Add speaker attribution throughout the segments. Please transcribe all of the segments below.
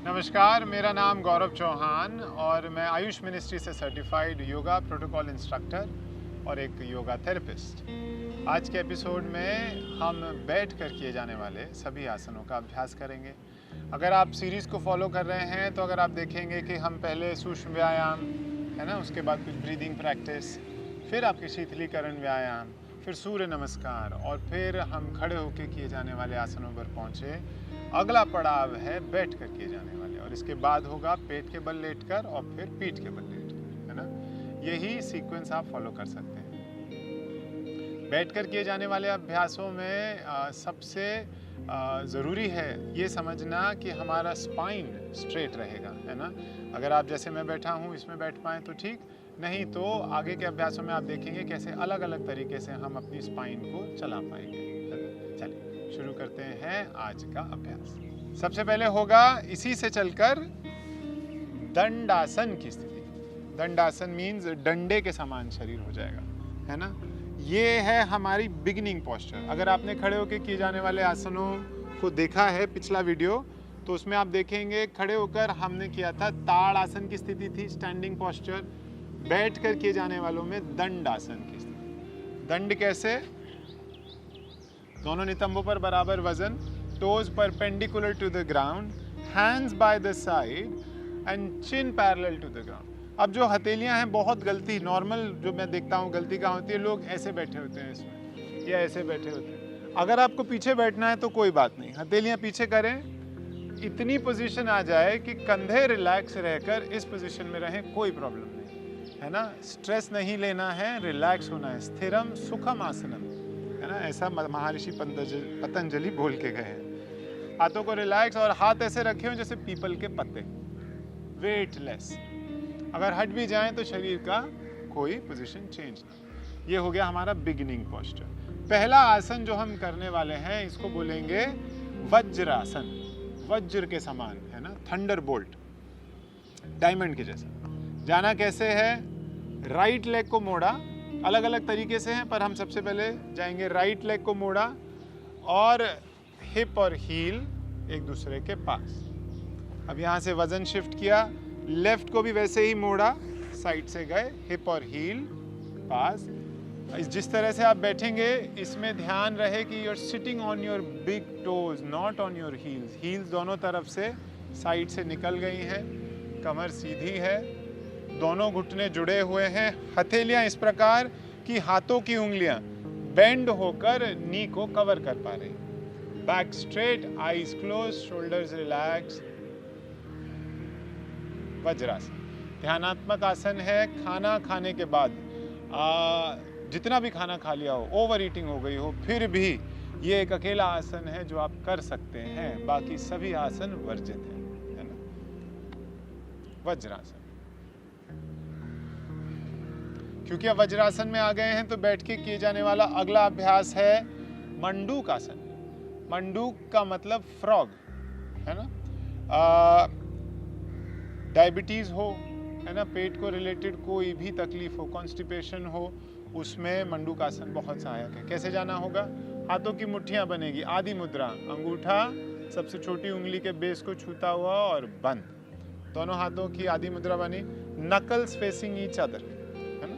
Speaker 1: नमस्कार, मेरा नाम गौरव चौहान और मैं आयुष मिनिस्ट्री से सर्टिफाइड योगा प्रोटोकॉल इंस्ट्रक्टर और एक योगा थेरेपिस्ट। आज के एपिसोड में हम बैठ कर किए जाने वाले सभी आसनों का अभ्यास करेंगे। अगर आप सीरीज़ को फॉलो कर रहे हैं तो अगर आप देखेंगे कि हम पहले सूक्ष्म व्यायाम है ना, उसके बाद कुछ ब्रीदिंग प्रैक्टिस, फिर आपके शीतलीकरण व्यायाम, फिर सूर्य नमस्कार और फिर हम खड़े होकर किए जाने वाले आसनों पर पहुँचे। अगला पड़ाव है बैठ कर किए जाने वाले और इसके बाद होगा पेट के बल लेटकर और फिर पीठ के बल लेटकर, है ना। यही सीक्वेंस आप फॉलो कर सकते हैं। बैठकर किए जाने वाले अभ्यासों में सबसे ज़रूरी है ये समझना कि हमारा स्पाइन स्ट्रेट रहेगा, है ना। अगर आप जैसे मैं बैठा हूँ इसमें बैठ पाएँ तो ठीक, नहीं तो आगे के अभ्यासों में आप देखेंगे कैसे अलग अलग तरीके से हम अपनी स्पाइन को चला पाएंगे। चलिए शुरू करते हैं आज का अभ्यास। सबसे पहले होगा इसी से चलकर दंडासन की स्थिति। दंडासन मीन्स डंडे के समान शरीर हो जाएगा, है ना। ये है हमारी बिगिनिंग पोस्चर। अगर आपने खड़े होकर किए जाने वाले आसनों को देखा है पिछला वीडियो तो उसमें आप देखेंगे खड़े होकर हमने किया था ताड़ आसन की स्थिति थी, स्टैंडिंग पोस्चर। बैठ कर किए जाने वालों में दंडासन की स्थिति। दंड कैसे? दोनों नितंबों पर बराबर वजन, toes perpendicular to the ground, hands by the side and chin parallel to the ground. अब जो हथेलियां हैं, बहुत गलती नॉर्मल जो मैं देखता हूँ गलती कहाँ होती है, लोग ऐसे बैठे होते हैं इसमें या ऐसे बैठे होते हैं। अगर आपको पीछे बैठना है तो कोई बात नहीं, हथेलियां पीछे करें, इतनी पोजीशन आ जाए कि कंधे रिलैक्स रहकर इस पोजीशन में रहें, कोई प्रॉब्लम नहीं, है ना। स्ट्रेस नहीं लेना है, रिलैक्स होना है। स्थिरम सुखम आसनम, है ना, ऐसा महर्षि पतंजलि बोल के गए हैं। हाथों को रिलैक्स और हाथ ऐसे रखे हो जैसे पीपल के पत्ते, वेटलेस। अगर हट भी जाएं तो शरीर का कोई पोजीशन चेंज नहीं। ये हो गया हमारा बिगिनिंग पोस्चर। पहला आसन जो हम करने वाले हैं इसको बोलेंगे वज्रासन। वज्र के समान, है ना, थंडरबोल्ट, डायमंड के जैसा। जाना कैसे है? राइट लेग को मोड़ा, अलग अलग तरीके से हैं पर हम सबसे पहले जाएंगे राइट लेग को मोड़ा और हिप और हील एक दूसरे के पास। अब यहाँ से वजन शिफ्ट किया, लेफ्ट को भी वैसे ही मोड़ा, साइड से गए, हिप और हील पास। जिस तरह से आप बैठेंगे इसमें ध्यान रहे कि you are sitting on your big toes, not on your heels. Heels दोनों तरफ से साइड से निकल गई हैं, कमर सीधी है, दोनों घुटने जुड़े हुए हैं। हथेलियां इस प्रकार कि हाथों की उंगलियां बेंड होकर नी को कवर कर पा रही। Back straight, eyes close, shoulders relax. Vajrasana ध्यानात्मक आसन है। खाना खाने के बाद जितना भी खाना खा लिया हो, ओवर ईटिंग हो गई हो, फिर भी ये एक अकेला आसन है जो आप कर सकते हैं, बाकी सभी आसन वर्जित हैं, है ना। वज्रासन। क्योंकि अब वज्रासन में आ गए हैं तो बैठ के किए जाने वाला अगला अभ्यास है मंडूक आसन। मंडूक का मतलब फ्रॉग, है ना। डायबिटीज हो, है ना, पेट को रिलेटेड कोई भी तकलीफ हो, कॉन्स्टिपेशन हो, उसमें मंडूक आसन बहुत सहायक है। कैसे जाना होगा? हाथों की मुट्ठियां बनेगी, आदि मुद्रा, अंगूठा सबसे छोटी उंगली के बेस को छूता हुआ और बंद, दोनों हाथों की आदि मुद्रा बनी, नकल्स फेसिंग ईच अदर, है ना।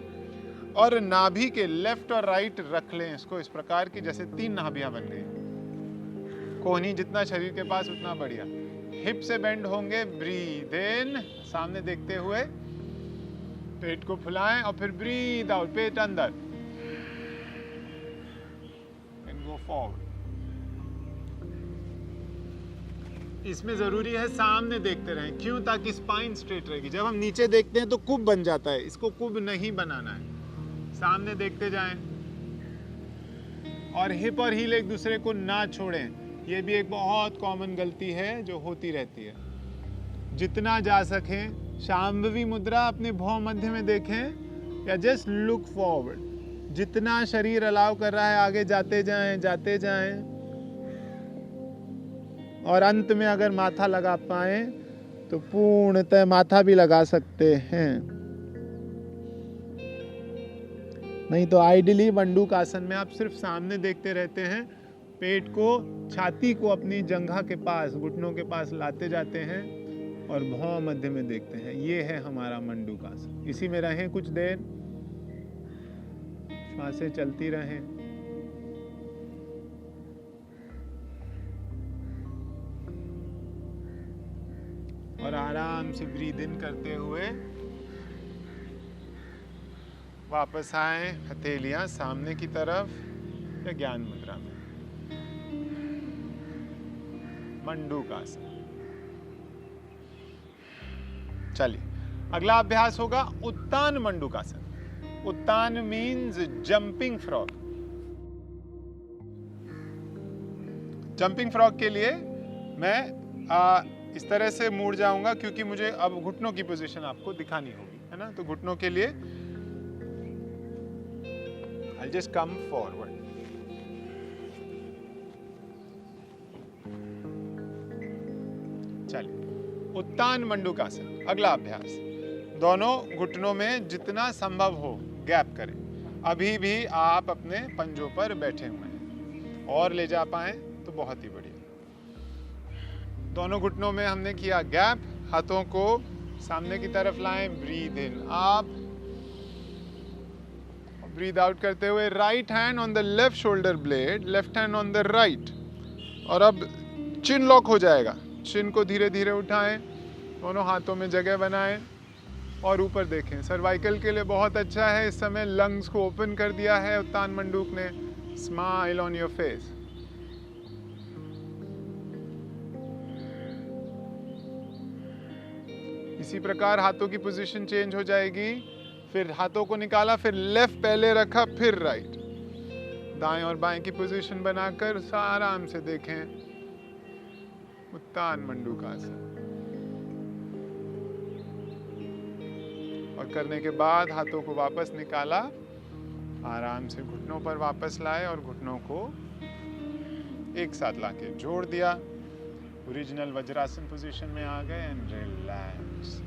Speaker 1: और नाभि के लेफ्ट और राइट रख लें इसको इस प्रकार की जैसे 3 नाभियां बन गई। कोहनी जितना शरीर के पास उतना बढ़िया। हिप से बेंड होंगे, ब्रीद इन, सामने देखते हुए पेट को फुलाएं और फिर ब्रीद आउट, पेट अंदर, एंड गो फॉरवर्ड। इसमें जरूरी है सामने देखते रहें। क्यों? ताकि स्पाइन स्ट्रेट रहेगी। जब हम नीचे देखते हैं तो कुब बन जाता है, इसको कुब नहीं बनाना है, सामने देखते जाएं और हिप और हील एक दूसरे को ना छोड़ें। ये भी एक बहुत कॉमन गलती है जो होती रहती है। जितना जा सकें शांभवी मुद्रा अपने भौं मध्य में देखें या जस्ट लुक फॉरवर्ड। जितना शरीर अलाउ कर रहा है आगे जाते जाएं, जाते जाएं। और अंत में अगर माथा लगा पाए तो पूर्णतः माथा भी लगा सकते हैं, नहीं तो आइडियली मंडूक आसन में आप सिर्फ सामने देखते रहते हैं, पेट को, छाती को अपनी जंघा के पास, घुटनों के पास लाते जाते हैं और भौं मध्य में देखते हैं। ये है हमारा मंडूकासन। इसी में रहें कुछ देर, श्वासें चलती रहें। और आराम से ब्रीद इन करते हुए वापस आए, हथेलियां सामने की तरफ या ज्ञान मुद्रा में। मंडूकासन। चलिए, अगला अभ्यास होगा Uttana Mandukasana. Uttana means jumping frog. Jumping frog के लिए मैं इस तरह से मुड़ जाऊंगा, क्योंकि मुझे अब घुटनों की पोजीशन आपको दिखानी होगी, है ना। तो घुटनों के लिए I'll just come forward. चलिए, उत्तान मंडूकासन। अगला अभ्यास, दोनों घुटनों में जितना संभव हो गैप करें। अभी भी आप अपने पंजों पर बैठे हुए हैं, और ले जा पाए तो बहुत ही बढ़िया। दोनों घुटनों में हमने किया गैप। हाथों को सामने की तरफ लाएं, breathe in up, breathe out करते हुए right hand on the left shoulder blade, left hand on the right. और अब चिन लॉक हो जाएगा। चिन को धीरे धीरे उठाएं, दोनों हाथों में जगह बनाएं और ऊपर देखें। सर्वाइकल के लिए बहुत अच्छा है। इस समय लंग्स को ओपन कर दिया है उत्तान मंडूक ने। Smile on your face. इसी प्रकार हाथों की पोजीशन चेंज हो जाएगी। फिर हाथों को निकाला, फिर लेफ्ट पहले रखा, फिर राइट। दाएं और बाएं की पोजीशन बनाकर आराम से देखें उत्तान मंडूकासन। और करने के बाद हाथों को वापस निकाला, आराम से घुटनों पर वापस लाए और घुटनों को एक साथ लाके जोड़ दिया। ओरिजिनल वज्रासन पोजीशन में आ गए एंड रिलैक्स।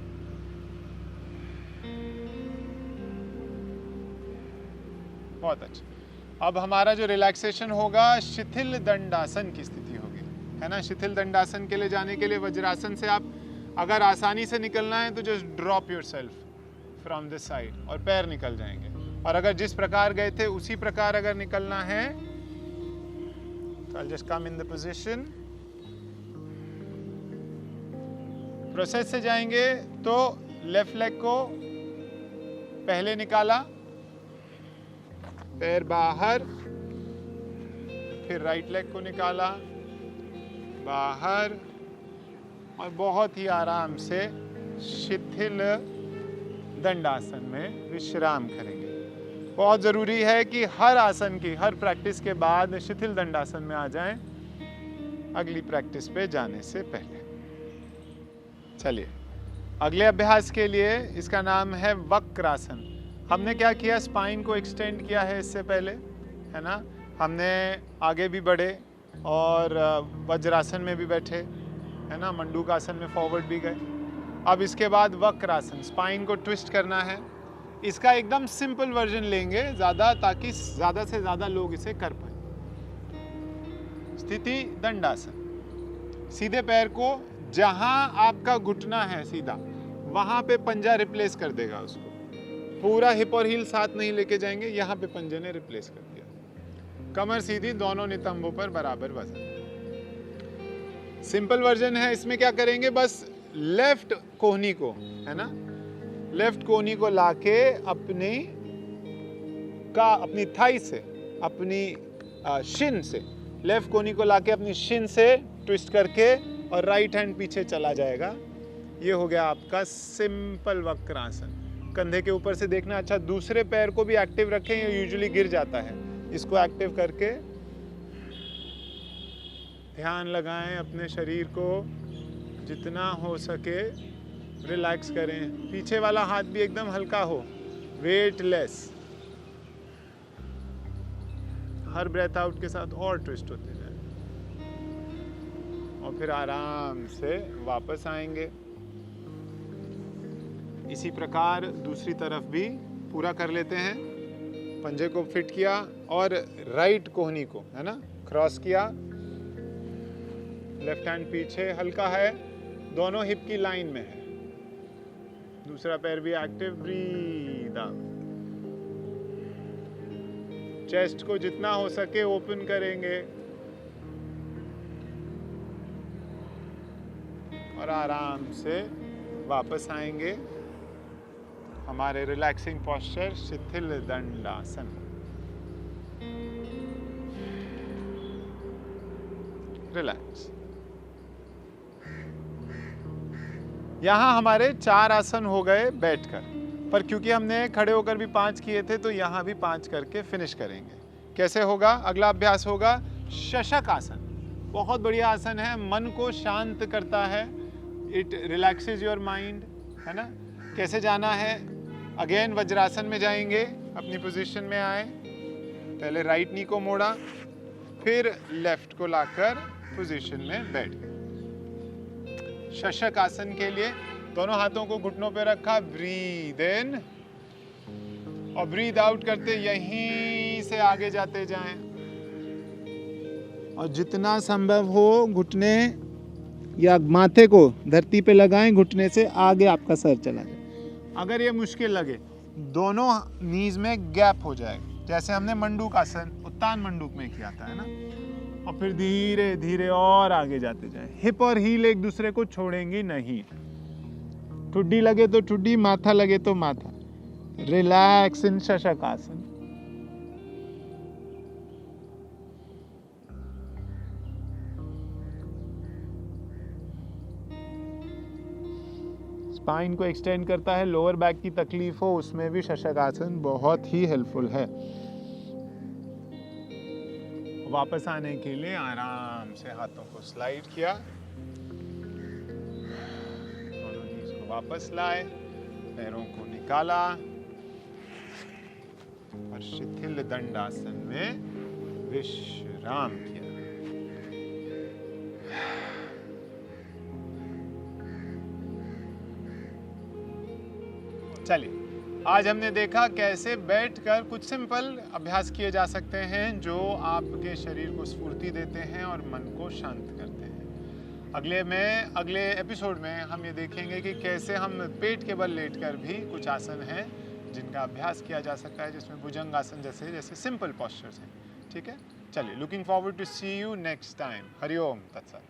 Speaker 1: बहुत अच्छा। अब हमारा जो रिलैक्सेशन होगा, शिथिल दंडासन की स्थिति होगी, है ना। शिथिल दंडासन के लिए जाने के लिए वज्रासन से आप अगर आसानी से निकलना है तो just drop yourself from this side और पैर निकल जाएंगे। और अगर जिस प्रकार गए थे उसी प्रकार अगर निकलना है तो I'll just come in the position। Process से जाएंगे तो लेफ्ट लेग को पहले निकाला, पैर बाहर, फिर राइट लेग को निकाला बाहर, और बहुत ही आराम से शिथिल दंडासन में विश्राम करेंगे। बहुत ज़रूरी है कि हर आसन की, हर प्रैक्टिस के बाद शिथिल दंडासन में आ जाएं, अगली प्रैक्टिस पे जाने से पहले। चलिए, अगले अभ्यास के लिए, इसका नाम है वक्रासन। हमने क्या किया, स्पाइन को एक्सटेंड किया है इससे पहले, है ना। हमने आगे भी बढ़े और वज्रासन में भी बैठे, है ना। मंडूकासन में फॉरवर्ड भी गए। अब इसके बाद वक्रासन, स्पाइन को ट्विस्ट करना है। इसका एकदम सिंपल वर्जन लेंगे ज़्यादा, ताकि ज़्यादा से ज़्यादा लोग इसे कर पाए। स्थिति दंडासन। सीधे पैर को जहां आपका घुटना है सीधा, वहां पे पंजा रिप्लेस कर देगा उसको। पूरा हिप और हील साथ नहीं लेके जाएंगे, यहाँ पे पंजे ने रिप्लेस कर दिया। कमर सीधी, दोनों नितंबों पर बराबर वजन। सिंपल वर्जन है। इसमें क्या करेंगे, बस लेफ्ट कोहनी को, है ना, लेफ्ट कोहनी को लाके अपनी थाई से, अपनी शिन से, लेफ्ट कोहनी को लाके अपनी शिन से ट्विस्ट करके और राइट हैंड पीछे चला जाएगा। ये हो गया आपका सिंपल वक्रासन। कंधे के ऊपर से देखना। अच्छा, दूसरे पैर को भी एक्टिव रखें, ये यूजुअली गिर जाता है। इसको एक्टिव करके ध्यान लगाएं अपने शरीर को, जितना हो सके रिलैक्स करें। पीछे वाला हाथ भी एकदम हल्का हो, वेटलेस। हर ब्रेथ आउट के साथ और ट्विस्ट होते जाए, और फिर आराम से वापस आएंगे। इसी प्रकार दूसरी तरफ भी पूरा कर लेते हैं। पंजे को फिट किया और राइट कोहनी को, है ना, क्रॉस किया। लेफ्ट हैंड पीछे हल्का है, दोनों हिप की लाइन में है। दूसरा पैर भी एक्टिव, ब्रीद आउट। चेस्ट को जितना हो सके ओपन करेंगे और आराम से वापस आएंगे हमारे रिलैक्सिंग पोस्चर शिथिल दंडासन। रिलैक्स। यहां हमारे 4 आसन हो गए बैठकर, पर क्योंकि हमने खड़े होकर भी 5 किए थे तो यहां भी 5 करके फिनिश करेंगे। कैसे होगा? अगला अभ्यास होगा शशक आसन। बहुत बढ़िया आसन है, मन को शांत करता है, इट रिलैक्सेस योर माइंड, है ना। कैसे जाना है? अगेन वज्रासन में जाएंगे, अपनी पोजीशन में आए, पहले राइट नी को मोड़ा, फिर लेफ्ट को लाकर पोजीशन में बैठ गए। शशक आसन के लिए दोनों हाथों को घुटनों पे रखा, ब्रीद इन और ब्रीद आउट करते यहीं से आगे जाते जाएं और जितना संभव हो घुटने या माथे को धरती पे लगाएं, घुटने से आगे आपका सर चला जाए। अगर ये मुश्किल लगे दोनों नीज में गैप हो जाएगा, जैसे हमने मंडूक आसन उत्तान मंडूक में किया था, है ना। और फिर धीरे धीरे और आगे जाते जाएं। हिप और हील एक दूसरे को छोड़ेंगी नहीं। ठुड्डी लगे तो ठुड्डी, माथा लगे तो माथा। रिलैक्स इन शशक आसन। स्पाइन को एक्सटेंड करता है, लोअर बैक की तकलीफ हो उसमें भी शशक आसन बहुत ही हेल्पफुल है। वापस आने के लिए आराम से हाथों को स्लाइड किया, दोनों नीज को वापस लाए, पैरों को निकाला और शिथिल दंडासन में विश्राम किया। चलिए, आज हमने देखा कैसे बैठकर कुछ सिंपल अभ्यास किए जा सकते हैं जो आपके शरीर को स्फूर्ति देते हैं और मन को शांत करते हैं। अगले एपिसोड में हम ये देखेंगे कि कैसे हम पेट के बल लेटकर भी कुछ आसन हैं जिनका अभ्यास किया जा सकता है, जिसमें भुजंग आसन जैसे सिंपल पोस्चर्स हैं। ठीक है, चलिए, looking forward to see you next time. हरिओम तत्सत।